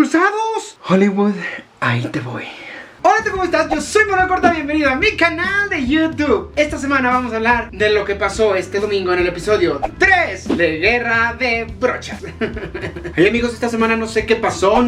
expulsados? Hollywood, ahí te voy. Hola, ¿cómo estás? Yo soy Manuel Corta, bienvenido a mi canal de YouTube. Esta semana vamos a hablar de lo que pasó este domingo en el episodio 3 de Guerra de Brochas. Hey amigos, esta semana no sé qué pasó.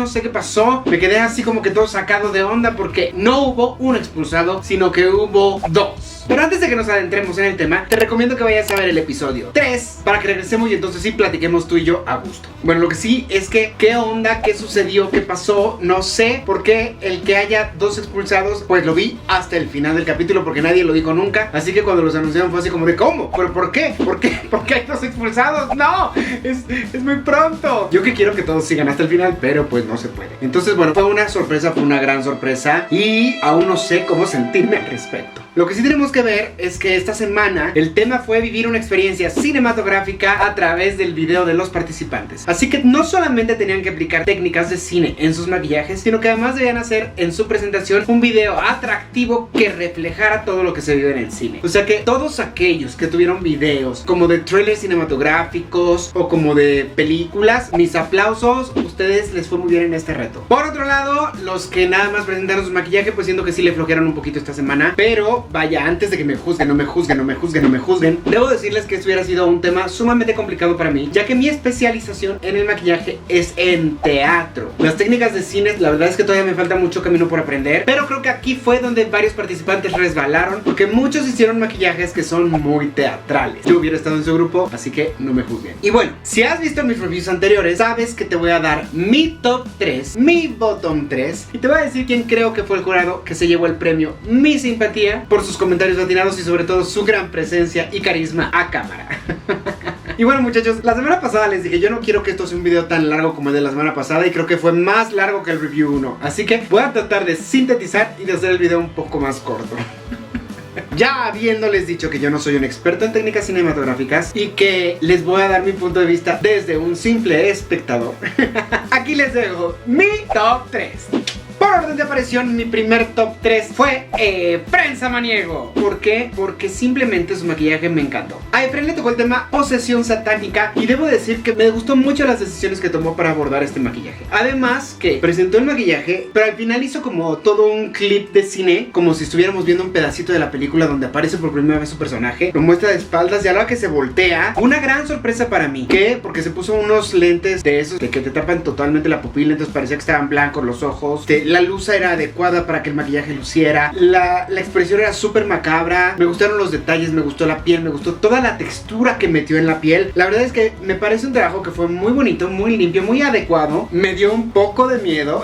Me quedé así como que todo sacado de onda porque no hubo un expulsado, sino que hubo dos. Pero antes de que nos adentremos en el tema, te recomiendo que vayas a ver el episodio 3 para que regresemos y entonces sí platiquemos tú y yo a gusto. Bueno, lo que sí es que, ¿qué onda? ¿Qué sucedió? ¿Qué pasó? No sé, porque el que haya dos expulsados, pues lo vi hasta el final del capítulo porque nadie lo dijo nunca. Así que cuando los anunciaron fue así como de, ¿cómo? ¿Pero por qué? ¿Por qué? ¿Por qué hay dos expulsados? ¡No! Es muy pronto. Yo que quiero que todos sigan hasta el final, pero pues no se puede. Entonces, bueno, fue una sorpresa, fue una gran sorpresa y aún no sé cómo sentirme al respecto. Lo que sí tenemos que ver es que esta semana el tema fue vivir una experiencia cinematográfica a través del video de los participantes. Así que no solamente tenían que aplicar técnicas de cine en sus maquillajes, sino que además debían hacer en su presentación un video atractivo que reflejara todo lo que se vive en el cine. O sea que todos aquellos que tuvieron videos como de trailers cinematográficos o como de películas, mis aplausos, ustedes les fue muy bien en este reto. Por otro lado, los que nada más presentaron su maquillaje, pues siento que sí le flojearon un poquito esta semana, pero vaya, antes de que me juzguen, no me juzguen, debo decirles que esto hubiera sido un tema sumamente complicado para mí, ya que mi especialización en el maquillaje es en teatro. Las técnicas de cine, la verdad es que todavía me falta mucho camino por aprender, pero creo que aquí fue donde varios participantes resbalaron, porque muchos hicieron maquillajes que son muy teatrales. Yo hubiera estado en su grupo, así que no me juzguen. Y bueno, si has visto mis reviews anteriores, sabes que te voy a dar mi top 3, mi bottom 3, y te voy a decir quién creo que fue el jurado que se llevó el premio Mi Simpatía por sus comentarios atinados y sobre todo su gran presencia y carisma a cámara. Y bueno muchachos, la semana pasada les dije, yo no quiero que esto sea un video tan largo como el de la semana pasada, y creo que fue más largo que el review 1. Así que voy a tratar de sintetizar y de hacer el video un poco más corto. Ya habiéndoles dicho que yo no soy un experto en técnicas cinematográficas y que les voy a dar mi punto de vista desde un simple espectador, aquí les dejo mi top 3. Por orden de aparición, mi primer top 3 fue Efren Samaniego. ¿Por qué? Porque simplemente su maquillaje me encantó. A Efren le tocó el tema posesión satánica y debo decir que me gustó mucho las decisiones que tomó para abordar este maquillaje. Además que presentó el maquillaje, pero al final hizo como todo un clip de cine, como si estuviéramos viendo un pedacito de la película donde aparece por primera vez su personaje, lo muestra de espaldas y a la hora que se voltea, una gran sorpresa para mí. ¿Qué? Porque se puso unos lentes de esos de que te tapan totalmente la pupila, entonces parecía que estaban blancos los ojos. La luz era adecuada para que el maquillaje luciera. La expresión era súper macabra. Me gustaron los detalles, me gustó la piel, me gustó toda la textura que metió en la piel. La verdad es que me parece un trabajo que fue muy bonito, muy limpio, muy adecuado. Me dio un poco de miedo.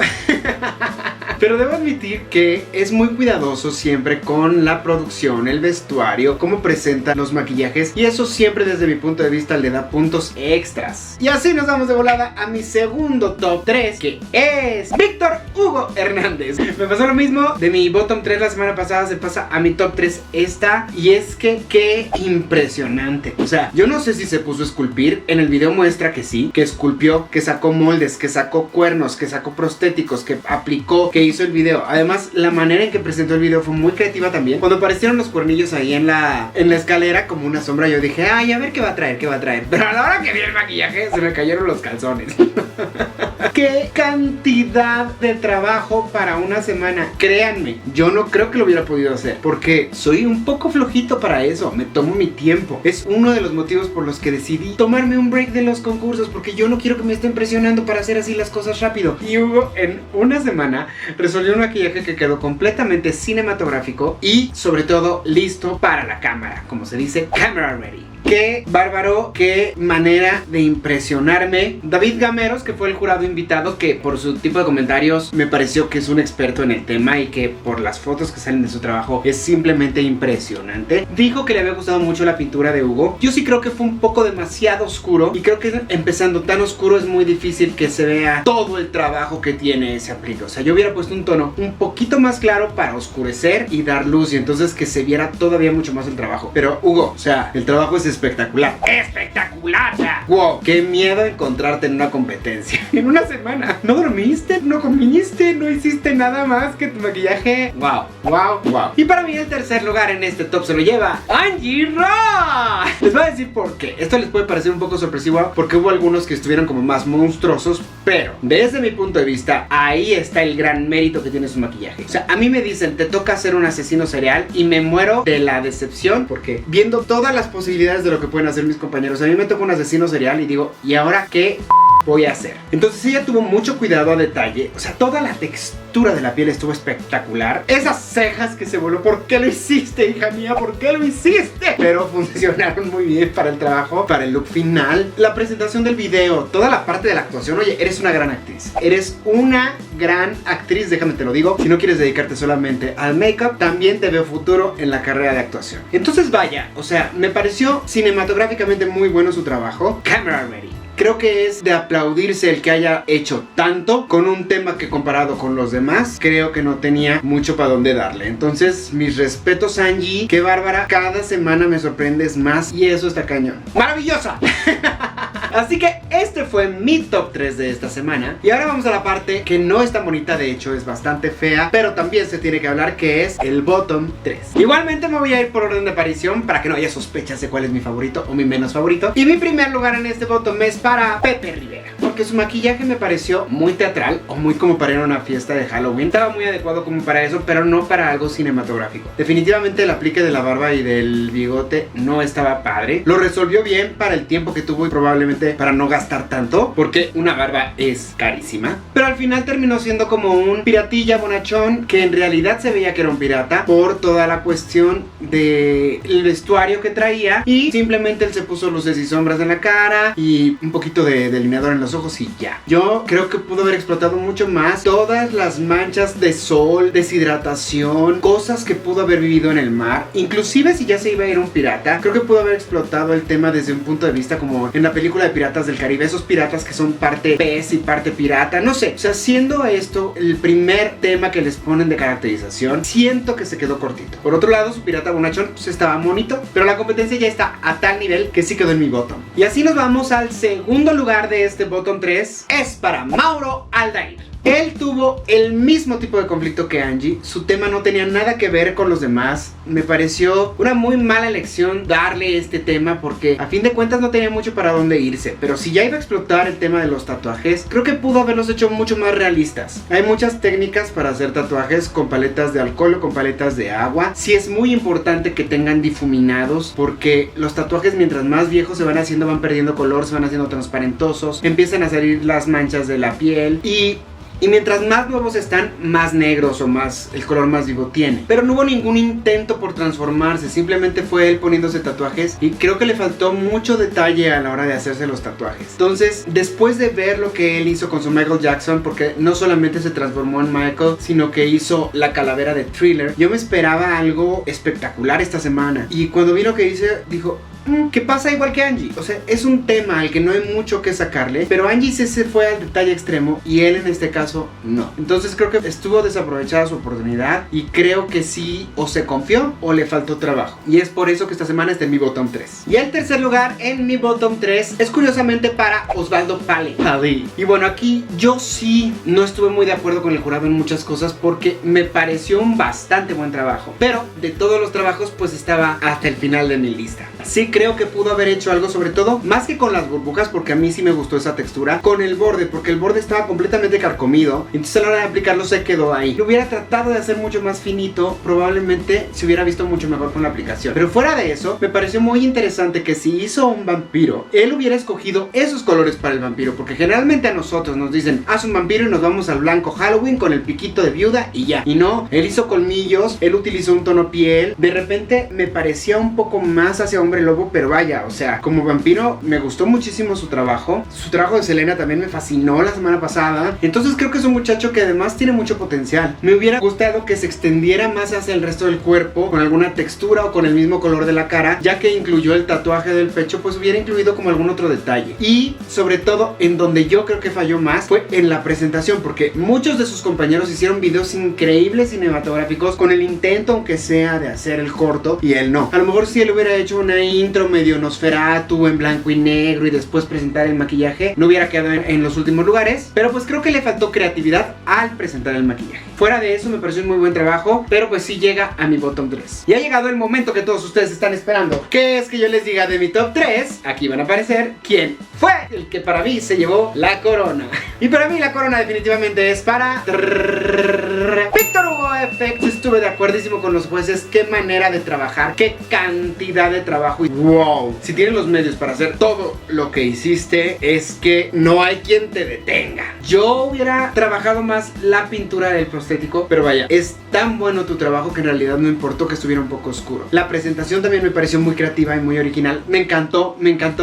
Pero debo admitir que es muy cuidadoso siempre con la producción, el vestuario, cómo presentan los maquillajes, y eso siempre desde mi punto de vista le da puntos extras. Y así nos vamos de volada a mi segundo top 3, que es Víctor Hugo Hernández. Me pasó lo mismo de mi bottom 3 la semana pasada, se pasa a mi top 3 esta, y es que qué impresionante. O sea, yo no sé si se puso a esculpir, en el video muestra que sí, que esculpió, que sacó moldes, que sacó cuernos, que sacó prostéticos, que aplicó, que hizo el video. Además, la manera en que presentó el video fue muy creativa también. Cuando aparecieron los cuernillos ahí en la escalera como una sombra, yo dije, ay, a ver qué va a traer. Pero a la hora que vi el maquillaje, se me cayeron los calzones. ¡Qué cantidad de trabajo para una semana! Créanme, yo no creo que lo hubiera podido hacer, porque soy un poco flojito para eso. Me tomo mi tiempo. Es uno de los motivos por los que decidí tomarme un break de los concursos, porque yo no quiero que me estén presionando para hacer así las cosas rápido. Y Hugo, en una semana, resolvió un maquillaje que quedó completamente cinematográfico y, sobre todo, listo para la cámara. Como se dice, camera ready. Qué bárbaro, qué manera de impresionarme. David Gameros, que fue el jurado invitado, que por su tipo de comentarios me pareció que es un experto en el tema y que por las fotos que salen de su trabajo es simplemente impresionante. Dijo que le había gustado mucho la pintura de Hugo. Yo sí creo que fue un poco demasiado oscuro, y creo que empezando tan oscuro es muy difícil que se vea todo el trabajo que tiene ese aplique. O sea, yo hubiera puesto un tono un poquito más claro para oscurecer y dar luz, y entonces que se viera todavía mucho más el trabajo. Pero Hugo, o sea, el trabajo es espectacular. ¡Espectacular! ¡Wow! ¡Qué miedo encontrarte en una competencia! En una semana. ¿No dormiste? ¿No comiste? ¿No hiciste nada más que tu maquillaje? ¡Wow! ¡Wow! ¡Wow! Y para mí el tercer lugar en este top se lo lleva Angie Ra. Les voy a decir por qué. Esto les puede parecer un poco sorpresivo porque hubo algunos que estuvieron como más monstruosos, Pero, desde mi punto de vista, ahí está el gran mérito que tiene su maquillaje. O sea, a mí me dicen, te toca ser un asesino serial y me muero de la decepción porque viendo todas las posibilidades de lo que pueden hacer mis compañeros, a mí me toca un asesino serial y digo, ¿y ahora qué voy a hacer? Entonces ella tuvo mucho cuidado a detalle. O sea, toda la textura de la piel estuvo espectacular. Esas cejas que se voló, ¿por qué lo hiciste, hija mía? ¿Por qué lo hiciste? Pero funcionaron muy bien para el trabajo, para el look final. La presentación del video, toda la parte de la actuación. Oye, eres una gran actriz. Eres una gran actriz, déjame te lo digo. Si no quieres dedicarte solamente al make-up, también te veo futuro en la carrera de actuación. Entonces vaya, o sea, me pareció cinematográficamente muy bueno su trabajo. Camera ready. Creo que es de aplaudirse el que haya hecho tanto con un tema que comparado con los demás, creo que no tenía mucho para dónde darle. Entonces, mis respetos, Angie. Qué bárbara. Cada semana me sorprendes más y eso está cañón. ¡Maravillosa! Así que este fue mi top 3 de esta semana. Y ahora vamos a la parte que no es tan bonita, de hecho es bastante fea, pero también se tiene que hablar, que es el bottom 3. Igualmente me voy a ir por orden de aparición para que no haya sospechas de cuál es mi favorito o mi menos favorito. Y mi primer lugar en este bottom es para Pepe Rivera, porque su maquillaje me pareció muy teatral o muy como para ir a una fiesta de Halloween. Estaba muy adecuado como para eso, pero no para algo cinematográfico. Definitivamente el aplique de la barba y del bigote no estaba padre. Lo resolvió bien para el tiempo que tuvo y probablemente para no gastar tanto, porque una barba es carísima. Pero al final terminó siendo como un piratilla bonachón, que en realidad se veía que era un pirata por toda la cuestión del vestuario que traía, y simplemente él se puso luces y sombras en la cara y un poquito de delineador en los ojos y ya. Yo creo que pudo haber explotado mucho más todas las manchas de sol, deshidratación, cosas que pudo haber vivido en el mar. Inclusive si ya se iba a ir un pirata, creo que pudo haber explotado el tema desde un punto de vista como en la película de Piratas del Caribe, esos piratas que son parte pez y parte pirata, no sé. O sea, siendo esto el primer tema que les ponen de caracterización, siento que se quedó cortito. Por otro lado, su pirata bonachón pues estaba bonito, pero la competencia ya está a tal nivel que sí quedó en mi bottom. Y así nos vamos al segundo lugar de este bottom 3. Es para Mauro Aldair. Él tuvo el mismo tipo de conflicto que Angie. Su tema no tenía nada que ver con los demás. Me pareció una muy mala elección darle este tema, porque a fin de cuentas no tenía mucho para dónde irse. Pero si ya iba a explotar el tema de los tatuajes, creo que pudo haberlos hecho mucho más realistas. Hay muchas técnicas para hacer tatuajes con paletas de alcohol o con paletas de agua. Sí es muy importante que tengan difuminados, porque los tatuajes mientras más viejos se van haciendo van perdiendo color, se van haciendo transparentosos, empiezan a salir las manchas de la piel y mientras más nuevos están, más negros o más el color más vivo tiene. Pero no hubo ningún intento por transformarse, simplemente fue él poniéndose tatuajes, y creo que le faltó mucho detalle a la hora de hacerse los tatuajes. Entonces, después de ver lo que él hizo con su Michael Jackson, porque no solamente se transformó en Michael, sino que hizo la calavera de Thriller, yo me esperaba algo espectacular esta semana. Y cuando vi lo que hice, dijo, ¿qué pasa? Igual que Angie. O sea, es un tema al que no hay mucho que sacarle, pero Angie se fue al detalle extremo y él en este caso no. Entonces creo que estuvo desaprovechada su oportunidad, y creo que sí, o se confió o le faltó trabajo, y es por eso que esta semana está en mi bottom 3. Y el tercer lugar en mi bottom 3 es curiosamente para Osvaldo Pali. Y bueno, aquí yo sí no estuve muy de acuerdo con el jurado en muchas cosas, porque me pareció un bastante buen trabajo, pero de todos los trabajos pues estaba hasta el final de mi lista. Sí creo que pudo haber hecho algo, sobre todo, más que con las burbujas, porque a mí sí me gustó esa textura, con el borde, porque el borde estaba completamente carcomido, entonces a la hora de aplicarlo se quedó ahí. Lo hubiera tratado de hacer mucho más finito, probablemente se hubiera visto mucho mejor con la aplicación. Pero fuera de eso, me pareció muy interesante que si hizo un vampiro, él hubiera escogido esos colores para el vampiro, porque generalmente a nosotros nos dicen, haz un vampiro y nos vamos al blanco Halloween con el piquito de viuda y ya. Y no, él hizo colmillos, él utilizó un tono piel, de repente me parecía un poco más hacia hombre lobo, pero vaya, o sea, como vampiro me gustó muchísimo su trabajo. Su trabajo de Selena también me fascinó la semana pasada. Entonces creo que es un muchacho que además tiene mucho potencial. Me hubiera gustado que se extendiera más hacia el resto del cuerpo, con alguna textura o con el mismo color de la cara, ya que incluyó el tatuaje del pecho, pues hubiera incluido como algún otro detalle. Y sobre todo, en donde yo creo que falló más fue en la presentación, porque muchos de sus compañeros hicieron videos increíbles cinematográficos con el intento, aunque sea, de hacer el corto, y él no. A lo mejor si él hubiera hecho una intro intro medio Nosferatu en blanco y negro y después presentar el maquillaje, no hubiera quedado en los últimos lugares, pero pues creo que le faltó creatividad al presentar el maquillaje. Fuera de eso me pareció un muy buen trabajo, pero pues sí llega a mi bottom 3. Y ha llegado el momento que todos ustedes están esperando, que es que yo les diga de mi top 3. Aquí van a aparecer quién fue el que para mí se llevó la corona. Y para mí la corona definitivamente es para Victor Hugo FX. Estuve de acuerdísimo con los jueces. Qué manera de trabajar, qué cantidad de trabajo. Y wow, si tienes los medios para hacer todo lo que hiciste, es que no hay quien te detenga. Yo hubiera trabajado más la pintura del prostético, pero vaya, es tan bueno tu trabajo que en realidad no importó que estuviera un poco oscuro. La presentación también me pareció muy creativa y muy original. Me encantó,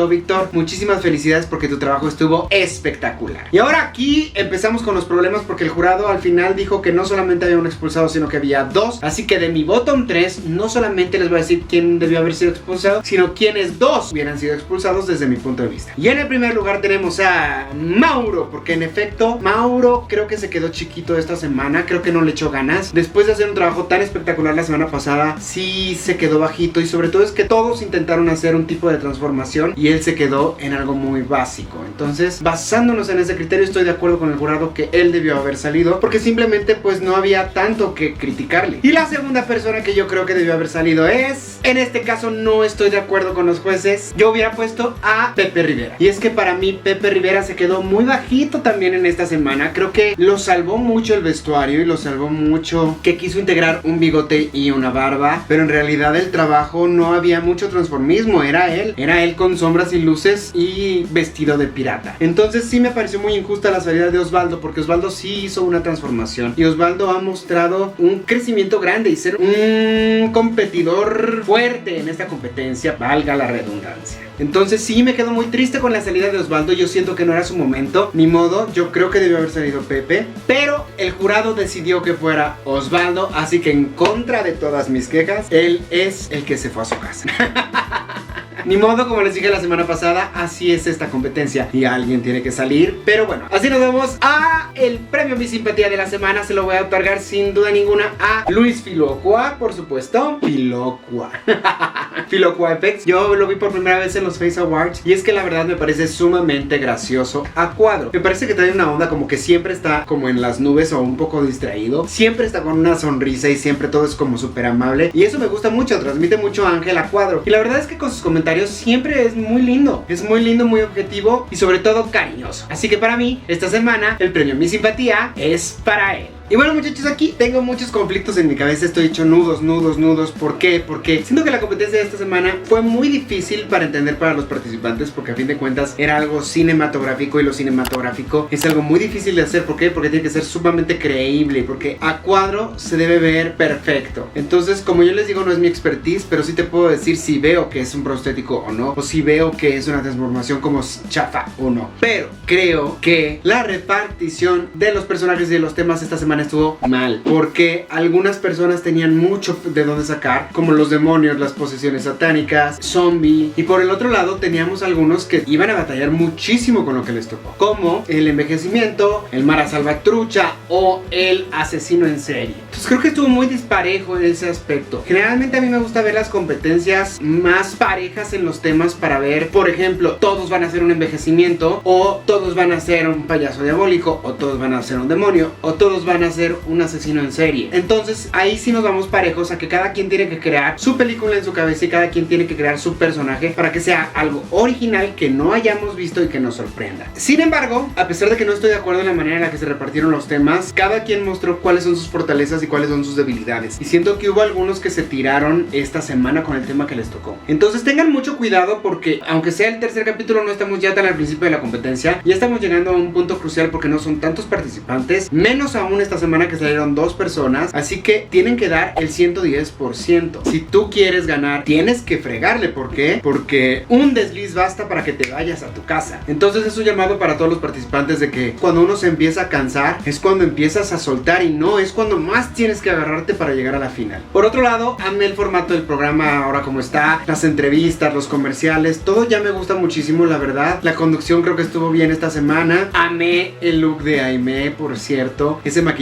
Víctor. Muchísimas felicidades porque tu trabajo estuvo espectacular. Y ahora aquí empezamos con los problemas porque el jurado al final dijo que no solamente había un expulsado, sino que había dos. Así que de mi bottom 3 no solamente les voy a decir quién debió haber sido expulsado, sino quiénes dos hubieran sido expulsados desde mi punto de vista. Y en el primer lugar tenemos a Mauro, porque en efecto Mauro creo que se quedó chiquito esta semana, creo que no le echó ganas. Después de hacer un trabajo tan espectacular la semana pasada, sí se quedó bajito, y sobre todo es que todos intentaron hacer un tipo de transformación y él se quedó en algo muy básico. Entonces, basándonos en ese criterio, estoy de acuerdo con el jurado que él debió haber salido, porque simplemente pues no había tanto que criticarle. Y la segunda persona que yo creo que debió haber salido es, en este caso no estoy de acuerdo con los jueces, yo hubiera puesto a Pepe Rivera. Y es que para mí Pepe Rivera se quedó muy bajito también en esta semana. Creo que lo salvó mucho el vestuario y lo salvó mucho que quiso integrar un bigote y una barba, pero en realidad el trabajo no había mucho transformismo, era él con sombras y luces y vestido de pirata. Entonces sí me pareció muy injusta la salida de Osvaldo, porque Osvaldo sí hizo una transformación y Osvaldo ha mostrado un crecimiento grande y ser un competidor fuerte en esta competencia, valga la redundancia. Entonces sí me quedo muy triste con la salida de Osvaldo. Yo siento que no era su momento, ni modo, yo creo que debió haber salido Pepe, pero el jurado decidió que fuera Osvaldo, así que en contra de todas mis quejas, él es el que se fue a su casa. Ni modo, como les dije la semana pasada, así es esta competencia y alguien tiene que salir. Pero bueno, así nos vamos a el premio Mi Simpatía de la semana. Se lo voy a otorgar sin duda ninguna a Luis Filocua, por supuesto. Filocua FX. Yo lo vi por primera vez en los Face Awards y es que la verdad me parece sumamente gracioso a cuadro. Me parece que trae una onda como que siempre está como en las nubes o un poco distraído. Siempre está con una sonrisa y siempre todo es como súper amable. Y eso me gusta mucho, transmite mucho ángel a cuadro. Y la verdad es que con sus comentarios siempre es muy lindo, muy objetivo y sobre todo cariñoso. Así que para mí, esta semana, el premio Mi Simpatía es para él. Y bueno, muchachos, aquí tengo muchos conflictos en mi cabeza. Estoy hecho nudos. ¿Por qué? Porque siento que la competencia de esta semana fue muy difícil para entender para los participantes, porque a fin de cuentas era algo cinematográfico y lo cinematográfico es algo muy difícil de hacer. ¿Por qué? Porque tiene que ser sumamente creíble, porque a cuadro se debe ver perfecto. Entonces, como yo les digo, no es mi expertise, pero sí te puedo decir si veo que es un prostético o no, o si veo que es una transformación como chafa o no. Pero creo que la repartición de los personajes y de los temas esta semana estuvo mal, porque algunas personas tenían mucho de dónde sacar, como los demonios, las posesiones satánicas, zombie, y por el otro lado teníamos algunos que iban a batallar muchísimo con lo que les tocó, como el envejecimiento, el Mara Salvatrucha o el asesino en serie. Entonces creo que estuvo muy disparejo en ese aspecto. Generalmente a mí me gusta ver las competencias más parejas en los temas para ver, por ejemplo, todos van a hacer un envejecimiento, o todos van a ser un payaso diabólico, o todos van a ser un demonio, o todos van a ser un asesino en serie. Entonces ahí sí nos vamos parejos a que cada quien tiene que crear su película en su cabeza y cada quien tiene que crear su personaje para que sea algo original que no hayamos visto y que nos sorprenda. Sin embargo, a pesar de que no estoy de acuerdo en la manera en la que se repartieron los temas, cada quien mostró cuáles son sus fortalezas y cuáles son sus debilidades, y siento que hubo algunos que se tiraron esta semana con el tema que les tocó. Entonces tengan mucho cuidado, porque aunque sea el tercer capítulo, no estamos ya tan al principio de la competencia, ya estamos llegando a un punto crucial porque no son tantos participantes, menos aún esta semana que salieron 2 personas, así que tienen que dar el 110%. Si tú quieres ganar, tienes que fregarle. ¿Por qué? Porque un desliz basta para que te vayas a tu casa. Entonces es un llamado para todos los participantes de que cuando uno se empieza a cansar, es cuando empiezas a soltar, y no es cuando más tienes que agarrarte para llegar a la final. Por otro lado, amé el formato del programa ahora como está, las entrevistas, los comerciales, todo ya me gusta muchísimo, la verdad. La conducción creo que estuvo bien esta semana. Amé el look de Aimee, por cierto, ese maquillaje